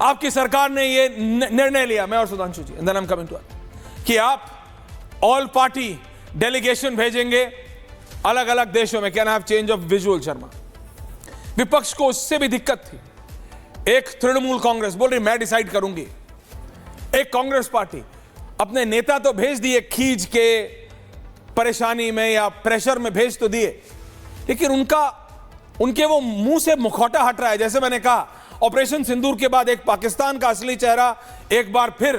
आपकी सरकार ने ये निर्णय लिया, मैं और Sudhanshu ji, then I am coming to कि आप ऑल पार्टी डेलीगेशन भेजेंगे अलग अलग देशों में। Can have change of visual Sharma. विपक्ष को उससे भी दिक्कत थी। एक तृणमूल कांग्रेस बोल रही मैं डिसाइड करूंगी, एक कांग्रेस पार्टी अपने नेता तो भेज दिए खींच के, परेशानी में या प्रेशर में भेज तो दिए, लेकिन उनके वो मुंह से मुखौटा हट रहा है। जैसे मैंने कहा, ऑपरेशन सिंदूर के बाद एक पाकिस्तान का असली चेहरा एक बार फिर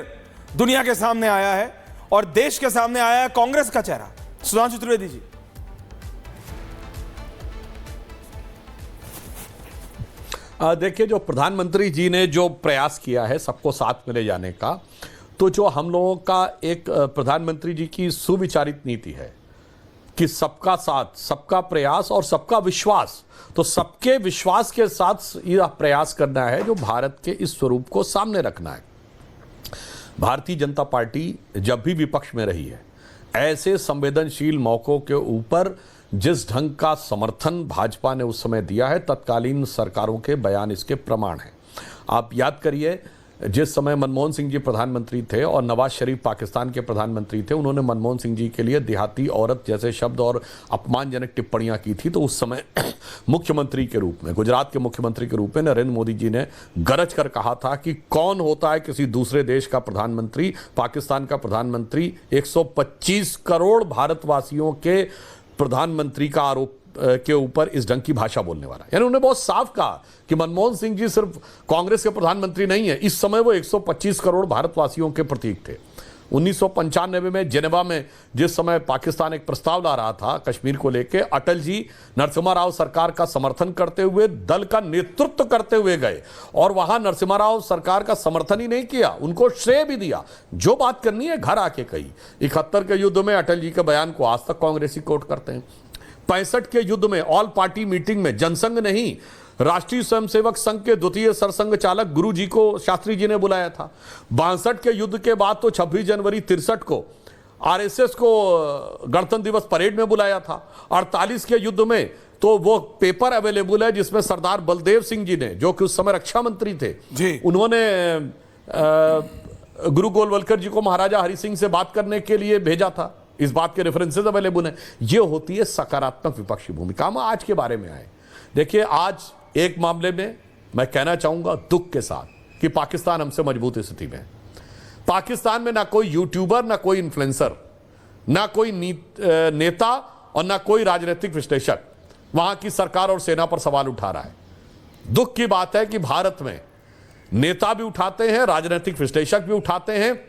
दुनिया के सामने आया है और देश के सामने आया है कांग्रेस का चेहरा। सुधांशु त्रिवेदी जी। देखिए, जो प्रधानमंत्री जी ने जो प्रयास किया है सबको साथ में ले जाने का, तो जो हम लोगों का एक प्रधानमंत्री जी की सुविचारित नीति है कि सबका साथ, सबका प्रयास और सबका विश्वास, तो सबके विश्वास के साथ यह प्रयास करना है जो भारत के इस स्वरूप को सामने रखना है। भारतीय जनता पार्टी जब भी विपक्ष में रही है, ऐसे संवेदनशील मौकों के ऊपर जिस ढंग का समर्थन भाजपा ने उस समय दिया है, तत्कालीन सरकारों के बयान इसके प्रमाण हैं। आप याद करिए, जिस समय मनमोहन सिंह जी प्रधानमंत्री थे और नवाज शरीफ पाकिस्तान के प्रधानमंत्री थे, उन्होंने मनमोहन सिंह जी के लिए देहाती औरत जैसे शब्द और अपमानजनक टिप्पणियां की थी। तो उस समय मुख्यमंत्री के रूप में, गुजरात के मुख्यमंत्री के रूप में नरेंद्र मोदी जी ने गरज कर कहा था कि कौन होता है किसी दूसरे देश का प्रधानमंत्री, पाकिस्तान का प्रधानमंत्री 125 करोड़ भारतवासियों के प्रधानमंत्री का आरोप के ऊपर इस ढंग की भाषा बोलने वाला। यानी उन्होंने बहुत साफ कहा कि मनमोहन सिंह जी सिर्फ कांग्रेस के प्रधानमंत्री नहीं है, इस समय वो 125 करोड़ भारतवासियों के प्रतीक थे। 1995 में जेनेवा में जिस समय पाकिस्तान एक प्रस्ताव ला रहा था कश्मीर को लेकर, अटल जी नरसिम्हा राव सरकार का समर्थन करते हुए, दल का नेतृत्व करते हुए गए और वहां नरसिम्हा राव सरकार का समर्थन ही नहीं किया, उनको श्रेय भी दिया। जो बात करनी है घर आके कही। 71 के युद्ध में अटल जी के बयान को आज तक कांग्रेसी कोट करते हैं। 65 के युद्ध में ऑल पार्टी मीटिंग में जनसंघ नहीं, राष्ट्रीय स्वयंसेवक संघ के द्वितीय सरसंघ चालक गुरु जी को शास्त्री जी ने बुलाया था। 62 के युद्ध के बाद तो 26 जनवरी 63 को आरएसएस को गणतंत्र दिवस परेड में बुलाया था। 48 के युद्ध में तो वो पेपर अवेलेबल है जिसमें सरदार बलदेव सिंह जी ने, जो कि उस समय रक्षा मंत्री थे, उन्होंने गुरु गोलवलकर जी को महाराजा हरि सिंह से बात करने के लिए भेजा था। इस बात के रेफरेंसेस अवेलेबल हैं। ये होती है सकारात्मक विपक्षी भूमिका। हम आज के बारे में आए। देखिए, आज एक मामले में मैं कहना चाहूंगा दुख के साथ कि पाकिस्तान हमसे मजबूत स्थिति में है। पाकिस्तान में ना कोई यूट्यूबर, ना कोई इन्फ्लुएंसर, ना कोई नेता और ना कोई राजनीतिक विश्लेषक वहां की सरकार और सेना पर सवाल उठा रहा है। दुख की बात है कि भारत में नेता भी उठाते हैं, राजनीतिक विश्लेषक भी उठाते हैं,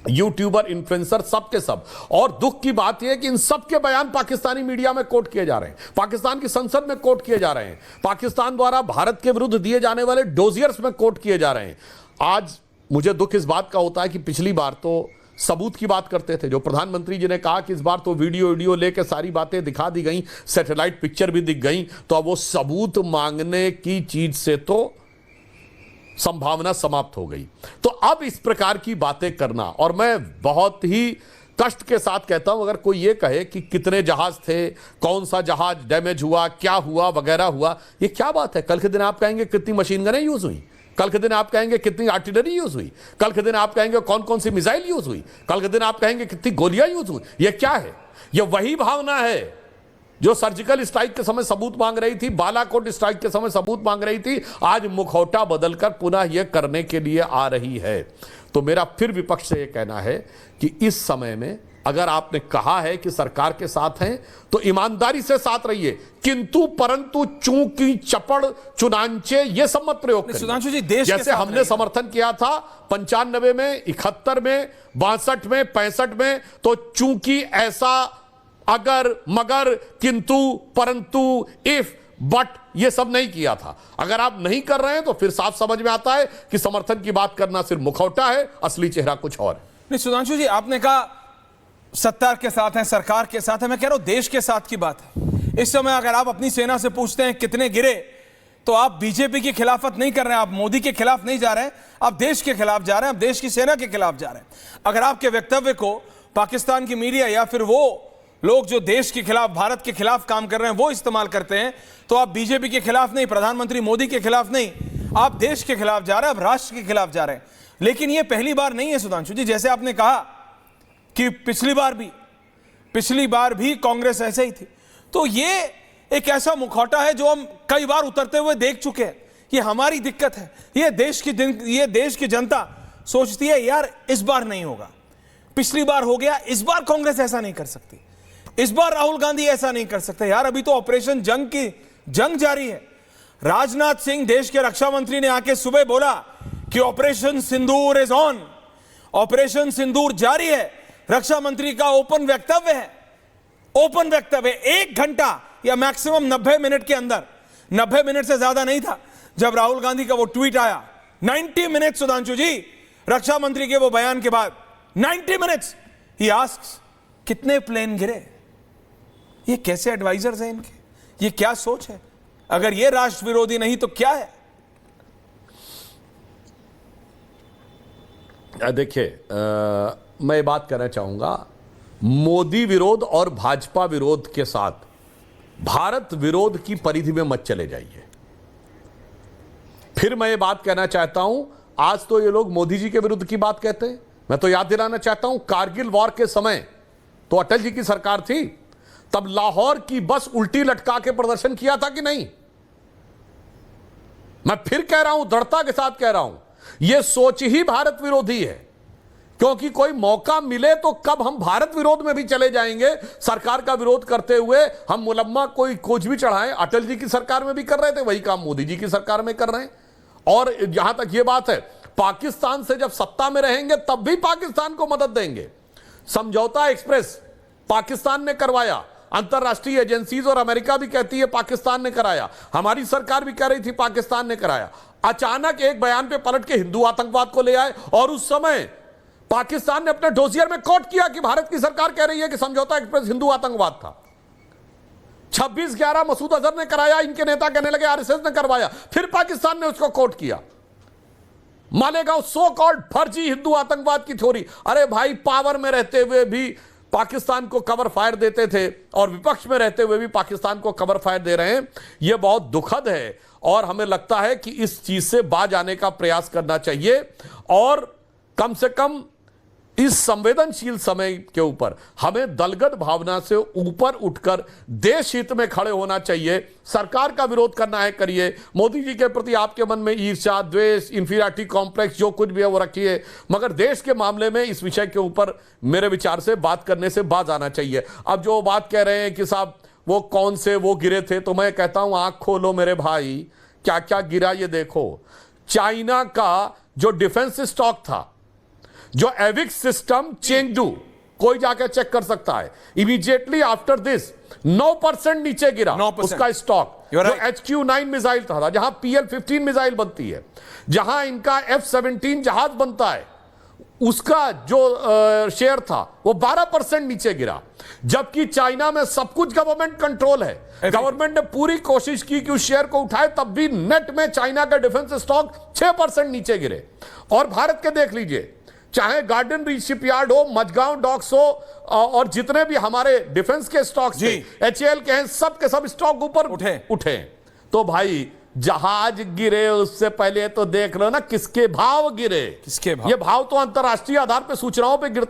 यूट्यूबर, इन्फ्लुएंसर, सब के सब। और दुख की बात यह है कि इन सब के बयान पाकिस्तानी मीडिया में कोट किए जा रहे हैं, पाकिस्तान की संसद में कोट किए जा रहे हैं, पाकिस्तान द्वारा भारत के विरुद्ध दिए जाने वाले डोजियर्स में कोट किए जा रहे हैं। आज मुझे दुख इस बात का होता है कि पिछली बार तो सबूत की बात करते थे, जो प्रधानमंत्री जी ने कहा कि इस बार तो वीडियो लेके सारी बातें दिखा दी गई, सैटेलाइट पिक्चर भी दिख गई, तो अब वो सबूत मांगने की चीज से तो संभावना समाप्त हो गई। तो अब इस प्रकार की बातें करना, और मैं बहुत ही कष्ट के साथ कहता हूं, अगर कोई ये कहे कि कितने जहाज थे, कौन सा जहाज डैमेज हुआ, क्या हुआ, वगैरह हुआ, ये क्या बात है। कल के दिन आप कहेंगे कितनी मशीन गनें यूज हुई, कल के दिन आप कहेंगे कितनी आर्टिलरी यूज हुई, कल के दिन आप कहेंगे कौन कौन सी मिसाइल यूज हुई, कल के दिन आप कहेंगे कितनी गोलियां यूज हुई। ये क्या है? ये वही भावना है जो सर्जिकल स्ट्राइक के समय सबूत मांग रही थी, बालाकोट स्ट्राइक के समय सबूत मांग रही थी, आज मुखौटा बदलकर पुनः यह करने के लिए आ रही है। तो मेरा फिर विपक्ष से यह कहना है कि इस समय में अगर आपने कहा है कि सरकार के साथ हैं तो ईमानदारी से साथ रहिए, किंतु परंतु चूंकि चपड़ चुनांचे ये सब मत प्रयोग करिए। सुधांशु जी, देश जैसे हमने समर्थन किया था 95 में, 71 में, 62 में, 65 में, तो चूंकि ऐसा अगर, मगर, किंतु, परंतु, इफ, बट ये सब नहीं किया था। अगर आप नहीं कर रहे हैं तो फिर साफ समझ में आता है कि समर्थन की बात करना सिर्फ मुखौटा है, असली चेहरा कुछ और है। नहीं सुधांशु जी, आपने कहा सत्ता के साथ है, सरकार के साथ है, मैं कह रहा हूं देश के साथ की बात है। इस समय अगर आप अपनी सेना से पूछते हैं कितने गिरे, तो आप बीजेपी की खिलाफत नहीं कर रहे हैं, आप मोदी के खिलाफ नहीं जा रहे हैं, आप देश के खिलाफ जा रहे हैं, आप देश की सेना के खिलाफ जा रहे हैं। अगर आपके वक्तव्य को पाकिस्तान की मीडिया या फिर वो लोग जो देश के खिलाफ, भारत के खिलाफ काम कर रहे हैं, वो इस्तेमाल करते हैं, तो आप बीजेपी के खिलाफ नहीं, प्रधानमंत्री मोदी के खिलाफ नहीं, आप देश के खिलाफ जा रहे हैं, आप राष्ट्र के खिलाफ जा रहे हैं। लेकिन यह पहली बार नहीं है सुधांशु जी, जैसे आपने कहा कि पिछली बार भी कांग्रेस ऐसे ही थी। तो ये एक ऐसा मुखौटा है जो हम कई बार उतरते हुए देख चुके हैं। ये हमारी दिक्कत है। ये देश की जनता सोचती है यार इस बार नहीं होगा, पिछली बार हो गया, इस बार कांग्रेस ऐसा नहीं कर सकती, इस बार राहुल गांधी ऐसा नहीं कर सकते। यार अभी तो ऑपरेशन जंग जारी है। राजनाथ सिंह देश के रक्षा मंत्री ने आके सुबह बोला कि operation Sindoor is on, operation Sindoor जारी है। रक्षा मंत्री का ओपन वक्तव्य है, 1 घंटा या मैक्सिमम 90 मिनट के अंदर, 90 मिनट से ज्यादा नहीं था जब राहुल गांधी का वो ट्वीट आया। 90 मिनट सुधांशु जी, रक्षा मंत्री के वो बयान के बाद 90 मिनट्स ही आस्क्स कितने प्लेन गिरे। ये कैसे एडवाइजर्स हैं इनके, ये क्या सोच है? अगर ये राष्ट्र विरोधी नहीं तो क्या है? देखिए, मैं ये बात कहना चाहूंगा, मोदी विरोध और भाजपा विरोध के साथ भारत विरोध की परिधि में मत चले जाइए। फिर मैं ये बात कहना चाहता हूं, आज तो ये लोग मोदी जी के विरुद्ध की बात कहते हैं। मैं तो याद दिलाना चाहता हूं, कारगिल वॉर के समय तो अटल जी की सरकार थी, तब लाहौर की बस उल्टी लटका के प्रदर्शन किया था कि नहीं? मैं फिर कह रहा हूं, दृढ़ता के साथ कह रहा हूं, यह सोच ही भारत विरोधी है। क्योंकि कोई मौका मिले तो कब हम भारत विरोध में भी चले जाएंगे। सरकार का विरोध करते हुए हम मुलम्मा कोई कुछ भी चढ़ाएं, अटल जी की सरकार में भी कर रहे थे, वही काम मोदी जी की सरकार में कर रहे हैं। और जहां तक यह बात है, पाकिस्तान से जब सत्ता में रहेंगे तब भी पाकिस्तान को मदद देंगे। समझौता एक्सप्रेस पाकिस्तान ने करवाया, अंतरराष्ट्रीय एजेंसीज और अमेरिका भी कहती है पाकिस्तान ने कराया, हमारी सरकार भी कह रही थी पाकिस्तान ने कराया। अचानक एक बयान पे पलट के हिंदू आतंकवाद को ले आए, और उस समय पाकिस्तान ने अपने डोसियर में कोट किया कि भारत की सरकार कह रही है कि समझौता एक्सप्रेस हिंदू आतंकवाद था। 26/11 मसूद अजहर ने कराया, इनके नेता कहने लगे आरएसएस ने करवाया, फिर पाकिस्तान ने उसको कोट किया। मालेगांव सो कॉल्ड फर्जी हिंदू आतंकवाद की थ्योरी। अरे भाई, पावर में रहते हुए भी पाकिस्तान को कवर फायर देते थे और विपक्ष में रहते हुए भी पाकिस्तान को कवर फायर दे रहे हैं। यह बहुत दुखद है और हमें लगता है कि इस चीज से बाज आने का प्रयास करना चाहिए और कम से कम इस संवेदनशील समय के ऊपर हमें दलगत भावना से ऊपर उठकर देश हित में खड़े होना चाहिए। सरकार का विरोध करना है, करिए। मोदी जी के प्रति आपके मन में ईर्ष्या, द्वेष, इंफीरियरिटी कॉम्प्लेक्स जो कुछ भी है वो रखिए, मगर देश के मामले में इस विषय के ऊपर मेरे विचार से बात करने से बाज आना चाहिए। अब जो बात कह रहे हैं कि साहब वो कौन से वो गिरे थे, तो मैं कहता हूं आंख खोलो मेरे भाई, क्या क्या गिरा ये देखो। चाइना का जो डिफेंस स्टॉक था, जो एविक्स सिस्टम चेंगडू, कोई जाकर चेक कर सकता है, इमीडिएटली आफ्टर दिस 9% नीचे गिरा 9%। उसका स्टॉक। जो right. HQ-9 मिसाइल था, जहां PL-15 मिसाइल बनती है, जहां इनका F-17 जहाज बनता है, उसका जो शेयर था वो 12% नीचे गिरा। जबकि चाइना में सब कुछ गवर्नमेंट कंट्रोल है, गवर्नमेंट ने पूरी कोशिश की कि उस शेयर को उठाए, तब भी नेट में चाइना का डिफेंस स्टॉक 6% नीचे गिरे। और भारत के देख लीजिए, चाहे गार्डन रीच शिपयार्ड हो, मझगांव डॉक्स हो, और जितने भी हमारे डिफेंस के स्टॉक्स थे, HAL के हैं, सब के सब स्टॉक ऊपर उठे। तो भाई, जहाज गिरे उससे पहले तो देख लो ना किसके भाव गिरे। किसके भाव? ये भाव तो अंतरराष्ट्रीय आधार पे सूचनाओं पे गिरते